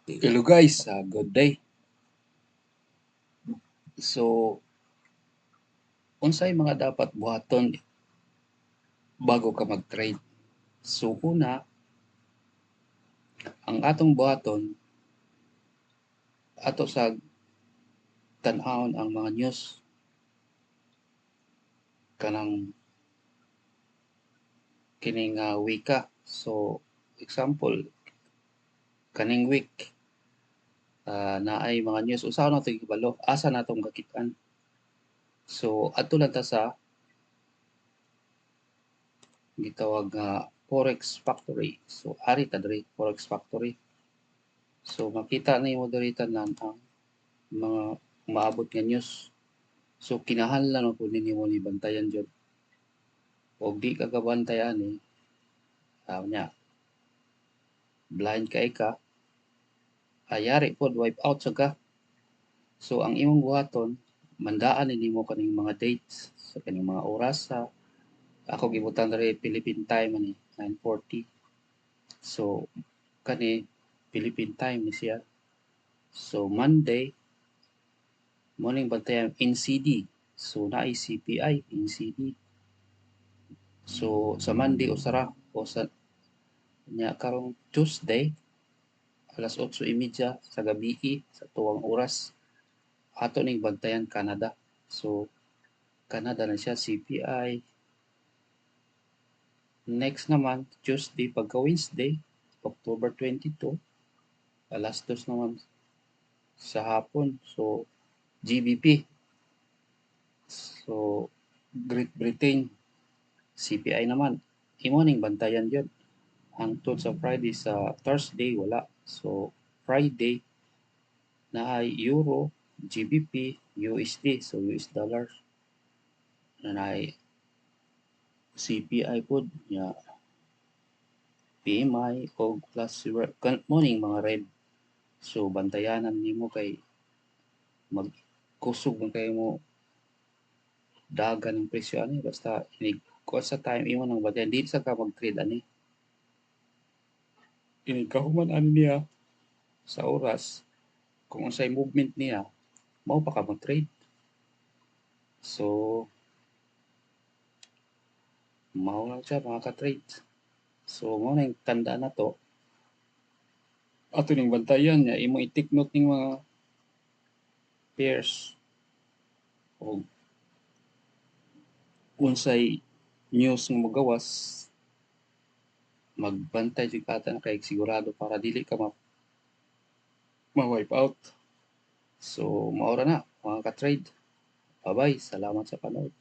Hello guys, good day. So, unsay mga dapat buhaton bago ka mag-trade? So, una, ang atong buhaton ato sa tan-awon ang mga news kanang kining wika. So, example, kaning week naay mga news usaw nato gibalo, asa natong kakit-an. So, adto lang ta sa gitawag nga Forex Factory. So, ari ta diri Forex Factory. So, makita nimo diri tanan ang mga maabot nga news. So kinahanglan mo pud nimo ni bantayan jud. Og di ka kabantay ani, nya blind kay ka, ayari pod wipe out sa ka. So ang imong buhaton, mandaan ni nimo kaning mga dates sa kaning mga oras sa ako gibutan diri Philippine time ani 9:40. So kani Philippine time ni siya. So Monday morning bantayan NCD. So naay CPI NCD. So sa Monday usara o sa nya karong Tuesday alas 8:30 sa gabii sa tuwang oras ato ning bantayan Canada. So Canada na siya CPI. Next naman Tuesday pagka Wednesday October 22 alas 2 naman sa hapon. So GBP. So Great Britain CPI naman. Imo ning bantayan yun. Hangtod sa Friday sa Thursday wala. So Friday na ay Euro, GBP, USD, so US dollars. Na ay CPI pod nya PMI o plus morning mga red. So bantayanan nimo kay magkusog man kay mo dagan ng presyo ani basta inig ko sa time imo nang bantayan di sa ka mag-trade ani. Inig kahuman ani niya sa oras kung unsay movement niya mao pa ka mag-trade. So mao lang siya mga ka-trade. So mao na yung tanda na to. Ato ning bantayan niya imo i-take note ning mga pairs o unsay news nga mogawas magbantay jud ka na kay sigurado para dili ka ma-wipe out. So mao ra na mga ka-trade. Bye-bye. Salamat sa panood.